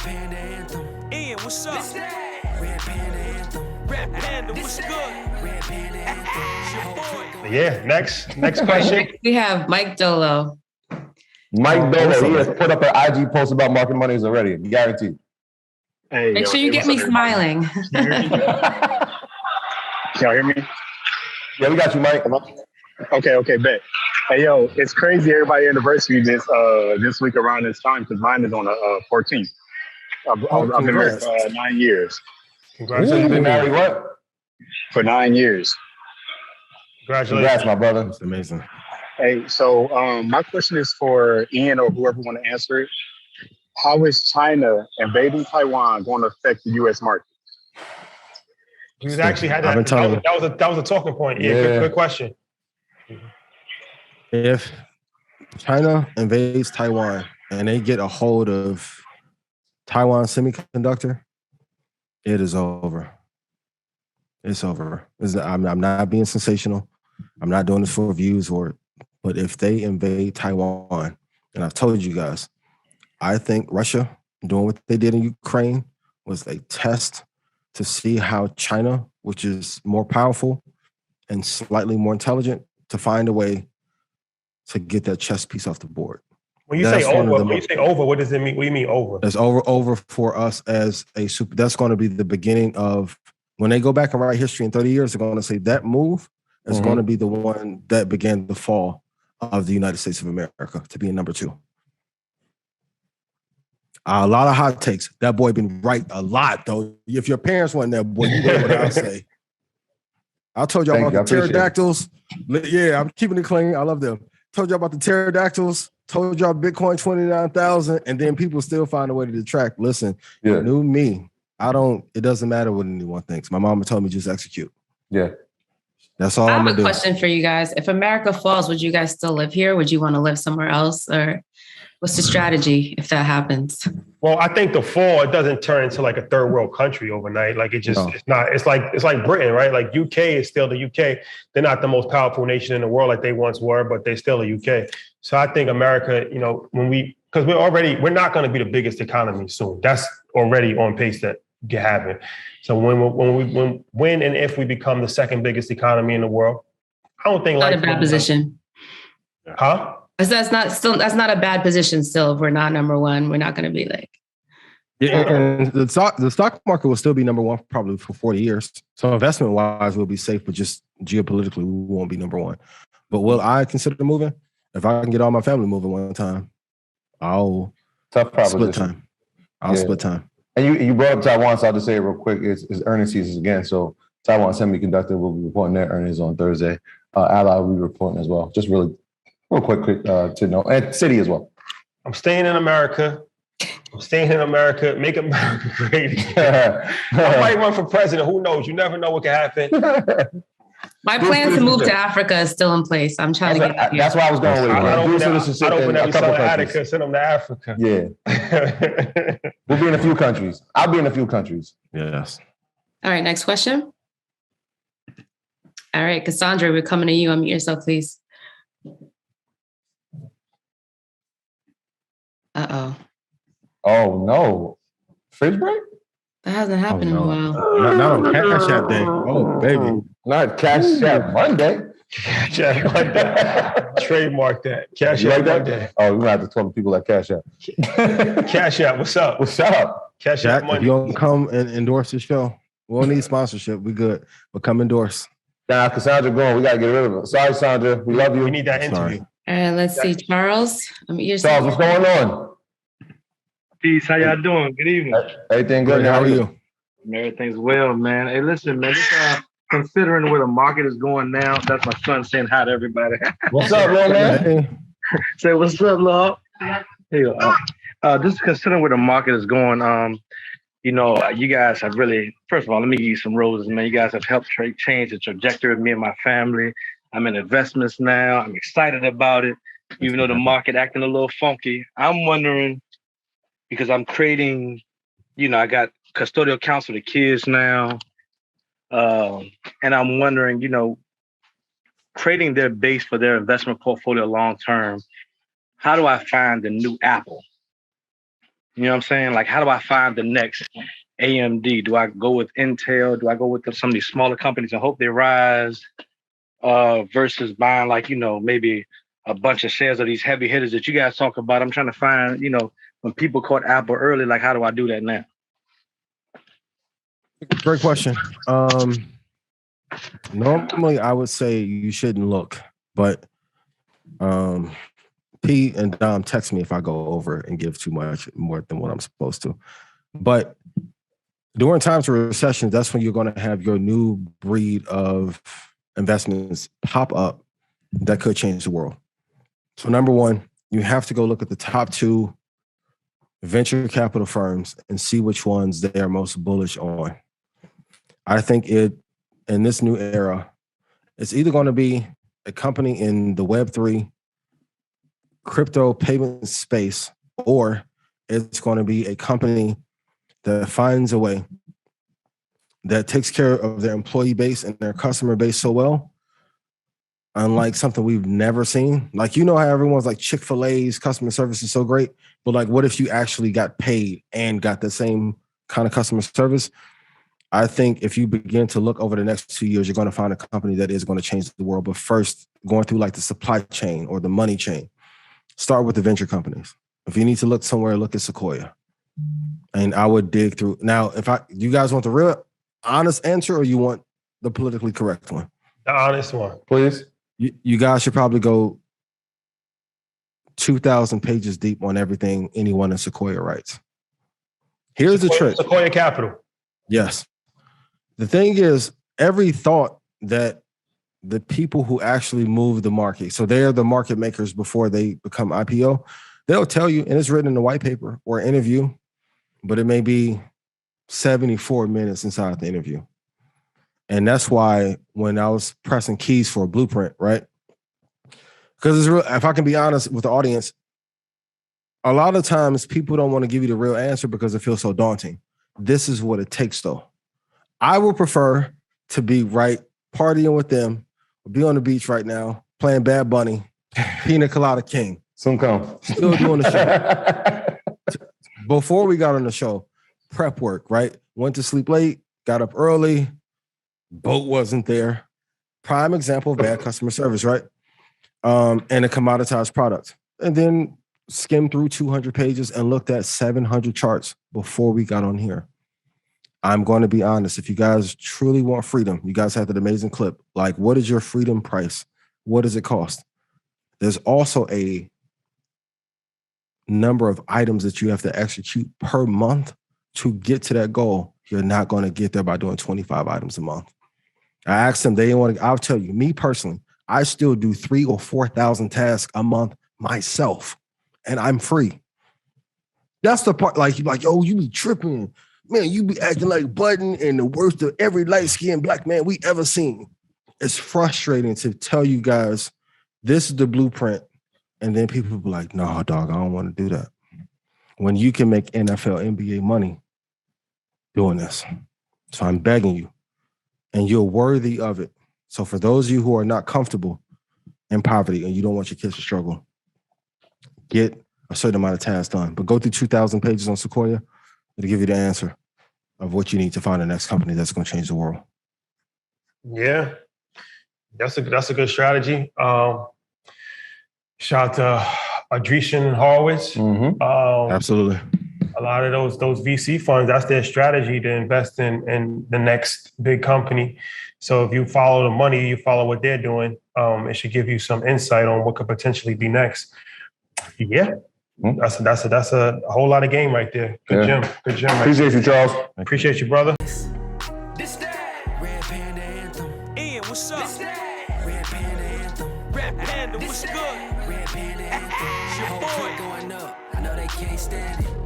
Panda anthem. Ian, what's up? Red Panda anthem. Red Panda, what's good? Red Panda anthem. Yeah, next question. We have Mike Dolo. Mike Dolo, he has put up an IG post about market monies already, guaranteed. Hey, Make sure you get me smiling. Can y'all hear me? Yeah, we got you, Mike. Okay, bet. Hey, yo, it's crazy. Everybody anniversary this week around this time because mine is on the 14th. I've been married for 9 years. Congratulations. You've been married what? For 9 years. Congratulations. Congrats, my brother. That's amazing. Hey, so my question is for Ian or whoever want to answer it. How is China invading Taiwan going to affect the U.S. market? You actually had that. That was a talking point. Yeah, good question. If China invades Taiwan and they get a hold of Taiwan Semiconductor, it is over. It's over. I'm not being sensational. I'm not doing this for views but if they invade Taiwan, and I've told you guys, I think Russia doing what they did in Ukraine was a test to see how China, which is more powerful and slightly more intelligent, to find a way to get that chess piece off the board. When you say over, what does it mean? What do you mean over? It's over for us as a super. That's going to be the beginning of when they go back and write history in 30 years. They're going to say that move is going to be the one that began the fall of the United States of America to be number 2. A lot of hot takes. That boy been right a lot, though. If your parents weren't there, boy, you know what I'll say. I told y'all about the pterodactyls. Yeah, I'm keeping it clean. I love them. Told y'all about the pterodactyls. Told y'all Bitcoin 29,000, and then people still find a way to detract. Listen, New me. It doesn't matter what anyone thinks. My mama told me just execute. Yeah. That's all I I'm have gonna a do. question for you guys. If America falls, would you guys still live here? Would you want to live somewhere else? Or what's the strategy if that happens? Well, I think the fall, it doesn't turn into like a third world country overnight. Like it's not, it's like Britain, right? Like UK is still the UK. They're not the most powerful nation in the world like they once were, but they're still the UK. So I think America, because we're not going to be the biggest economy soon. That's already on pace to happen. So when and if we become the second biggest economy in the world, I don't think not a bad position. Huh? That's not a bad position still. If we're not number one, we're not going to be like. Yeah, and the stock market will still be number 1 probably for 40 years. So investment wise, we'll be safe, but just geopolitically, we won't be number 1. But will I consider moving? If I can get all my family moving one time, I'll split time. Split time. And you brought up Taiwan, so I'll just say it real quick. It's earnings season again. So Taiwan Semiconductor will be reporting their earnings on Thursday. Ally will be reporting as well. Just real quick to know. And Citi as well. I'm staying in America. Make America great. I might run for president. Who knows? You never know what can happen. My plan to move to Africa is still in place. I'm trying to get that. That's why I was going with it. I open every son of Attica, send them to Africa. Yeah. We'll be in a few countries. I'll be in a few countries. Yes. All right, next question. All right, Cassandra, we're coming to you. Unmute yourself, please. Uh-oh. Oh, no. Fridge break? That hasn't happened in a while. Not on Cash App Day. Oh, baby. Not Cash App Monday. Cash App Monday. Trademark that. Cash App Monday. Oh, we're going to have to tell the people at Cash App. Cash App, what's up? What's up? Cash App Monday. If you don't come and endorse the show, we won't need sponsorship. We good. But come endorse. Now, Cassandra going. We got to get rid of her. Sorry, Sandra. We love you. We need that interview. All right, let's see. Charles, Charles, what's going on? Peace. How y'all doing? Good evening. Everything good. How are you? Everything's well, man. Hey, listen, man. Considering where the market is going now, that's my son saying hi to everybody. What's up, little man? Say what's up, love. Hey, just considering where the market is going. You guys have really. First of all, let me give you some roses, man. You guys have helped change the trajectory of me and my family. I'm in investments now. I'm excited about it, even though the market acting a little funky. I'm wondering, because I'm creating, I got custodial accounts for the kids now. And I'm wondering, creating their base for their investment portfolio long term, how do I find the new Apple? You know what I'm saying? Like, how do I find the next AMD? Do I go with Intel? Do I go with some of these smaller companies and hope they rise? Versus buying like, maybe a bunch of shares of these heavy hitters that you guys talk about. I'm trying to find, when people caught Apple early, like, how do I do that now? Great question. Normally I would say you shouldn't look, but P and Dom text me if I go over and give too much more than what I'm supposed to. But during times of recession, that's when you're going to have your new breed of investments pop up that could change the world. So number one, you have to go look at the top 2 venture capital firms and see which ones they are most bullish on. I think in this new era, it's either going to be a company in the Web3 crypto payment space, or it's going to be a company that finds a way that takes care of their employee base and their customer base so well, unlike something we've never seen. Like, how everyone's like Chick-fil-A's customer service is so great, but like, what if you actually got paid and got the same kind of customer service? I think if you begin to look over the next 2 years, you're going to find a company that is going to change the world. But first, going through like the supply chain or the money chain, start with the venture companies. If you need to look somewhere, look at Sequoia. And I would dig through. Now, you guys want the real honest answer, or you want the politically correct one? The honest one, Please. You guys should probably go 2,000 pages deep on everything anyone in Sequoia writes. Here's the trick. Sequoia Capital. Yes. The thing is, every thought that the people who actually move the market, so they're the market makers before they become IPO, they'll tell you, and it's written in the white paper or interview, but it may be 74 minutes inside the interview. And that's why when I was pressing keys for a blueprint, right? Because it's real, if I can be honest with the audience, a lot of times people don't want to give you the real answer because it feels so daunting. This is what it takes, though. I would prefer to be partying with them, be on the beach right now, playing Bad Bunny, Pina Colada King. Soon come. Still doing the show. Before we got on the show, prep work, right? Went to sleep late, got up early, boat wasn't there. Prime example of bad customer service, right? And a commoditized product. And then skimmed through 200 pages and looked at 700 charts before we got on here. I'm going to be honest. If you guys truly want freedom, you guys have that amazing clip. Like, what is your freedom price? What does it cost? There's also a number of items that you have to execute per month to get to that goal. You're not going to get there by doing 25 items a month. I asked them, they didn't want to, I'll tell you, me personally, I still do 3,000 or 4,000 tasks a month myself, and I'm free. That's the part, like, yo, you be tripping. Man, you be acting like Button and the worst of every light-skinned black man we ever seen. It's frustrating to tell you guys, this is the blueprint, and then people be like, no, dog, I don't want to do that. When you can make NFL, NBA money doing this. So I'm begging you, and you're worthy of it. So for those of you who are not comfortable in poverty and you don't want your kids to struggle, get a certain amount of tasks done. But go through 2,000 pages on Sequoia. It'll give you the answer of what you need to find the next company that's going to change the world. Yeah, that's a good strategy. Shout out to Adrian and Horowitz. Mm-hmm. Absolutely. A lot of those VC funds, that's their strategy to invest in the next big company. So if you follow the money, you follow what they're doing, it should give you some insight on what could potentially be next. Yeah. That's a whole lot of game right there. Good gym. Appreciate you, Charles. Appreciate you, brother. This that Red Panda Anthem. Ian, what's up? This that Red Panda Anthem. Red Panda, This what's that good? Red Panda Anthem. Your Whole boy. foot going up. I know they can't stand it.